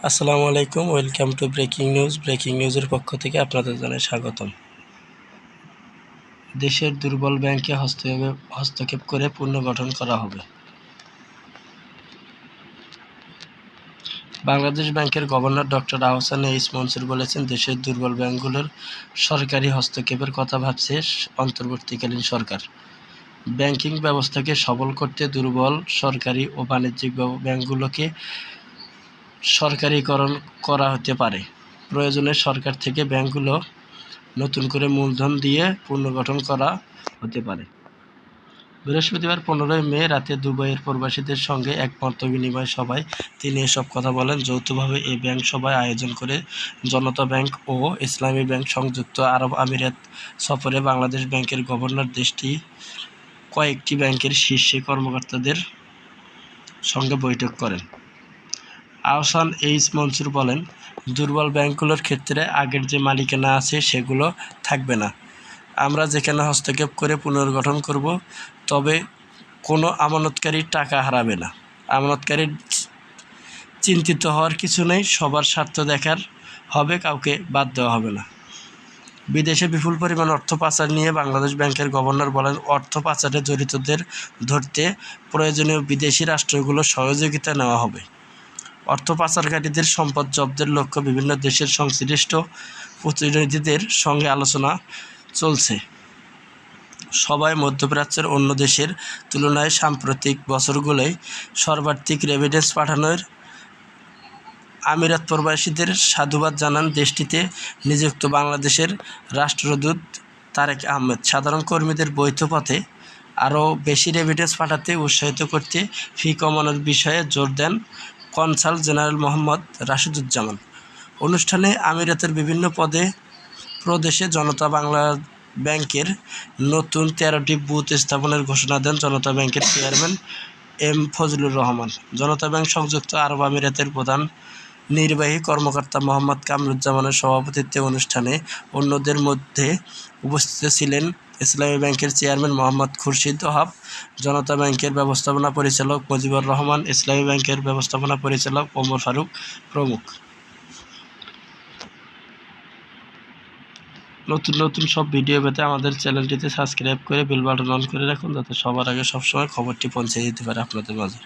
আসসালামু আলাইকুম, welcome to breaking news. Breaking নিউজের পক্ষ থেকে আপনাদের জানাই স্বাগতম। দেশের দুর্বল ব্যাংকে হস্তক্ষেপ করে পুনর্গঠন করা হবে। বাংলাদেশ ব্যাংকের governor doctor Ahsan H Mansur বলেছেন, দেশের দুর্বল ব্যাংকগুলোর সরকারি হস্তক্ষেপের কথা ভাবছে অন্তর্বর্তীকালীন সরকার। ব্যাংকিং ব্যবস্থাকে সবল করতে দুর্বল সরকারি ও বাণিজ্যিক ব্যাংকগুলোকে সরকারিকরণ করা হতে পারে। প্রয়োজনে সরকার থেকে ব্যাংকগুলো নতুন করে মূলধন দিয়ে পুনর্গঠন করা হতে পারে। বৃহস্পতিবার 15 মে রাতে দুবাইয়ের প্রবাসীদের সঙ্গে এক মতবিনিময় সভায় তিনি এসব কথা বলেন। যৌথভাবে এই ব্যাংক সভায় আয়োজন করে জনতা ব্যাংক ও ইসলামী ব্যাংক সংযুক্ত আরব আমিরাত সফরে বাংলাদেশ ব্যাংকের গভর্নর দেশটির কয়েকটি ব্যাংকের শীর্ষ কর্মকর্তাদের সঙ্গে বৈঠক করেন। আহসান এইচ মনসুর বলেন, দুর্বল ব্যাংকগুলোর ক্ষেত্রে আগের যে মালিকানা আছে সেগুলো থাকবে না। আমরা যেখানে হস্তক্ষেপ করে পুনর্গঠন করব, তবে কোনো আমানতকারী টাকা হারাবে না। আমানতকারীর চিন্তিত হওয়ার কিছু নেই, সবার স্বার্থ দেখার হবে, কাউকে বাদ দেওয়া হবে না। বিদেশে বিপুল পরিমাণ অর্থ পাচার নিয়ে বাংলাদেশ ব্যাংকের গভর্নর বলেন, অর্থ পাচারে জড়িতদের ধরতে প্রয়োজনীয় বিদেশি রাষ্ট্রগুলোর সহযোগিতা নেওয়া হবে। অর্থ পাচারকারীদের সম্পদ জব্দের লক্ষ্যে বিভিন্ন দেশের সংশ্লিষ্ট প্রতিনিধিদের সঙ্গে আলোচনা চলছে। সবাই মধ্যপ্রাচ্যের অন্য দেশের তুলনায় সাম্প্রতিক বছরগুলোয় সর্বাধিক রেমিটেন্স পাঠানোর আমিরাত প্রবাসীদের সাধুবাদ জানান দেশটিতে নিযুক্ত বাংলাদেশের রাষ্ট্রদূত তারেক আহমেদ। সাধারণ কর্মীদের বৈধ পথে আরও বেশি রেমিটেন্স পাঠাতে উৎসাহিত করতে ফি কমানোর বিষয়ে জোর দেন কনসাল জেনারেল মোহাম্মদ রাশিদুজ্জামান। অনুষ্ঠানে আমিরাতের বিভিন্ন প্রদেশে জনতা বাংলা ব্যাংকের নতুন 13টি বুথ স্থাপনের ঘোষণা দেন জনতা ব্যাংকের চেয়ারম্যান এম ফজলুর রহমান। জনতা ব্যাংক সংযুক্ত আরব আমিরাতের প্রধান নির্বাহী কর্মকর্তা মোহাম্মদ কামরুজ্জামানের সভাপতিত্বে অনুষ্ঠানে অন্যদের মধ্যে উপস্থিত ছিলেন ইসলামী ব্যাংকের চেয়ারম্যান মোহাম্মদ খুরশিদ ওহাব, জনতা ব্যাংকের ব্যবস্থাপনা পরিচালক মুজিবুর রহমান, ইসলামী ব্যাংকের ব্যবস্থাপনা পরিচালক ওমর ফারুক প্রমুখ। নতুন সব ভিডিও পেতে আমাদের চ্যানেলটিতে সাবস্ক্রাইব করে বেল বাটন অন করে রাখুন, যাতে সবার আগে সবসময় খবরটি পৌঁছে দিতে পারে আপনাদের মাঝে।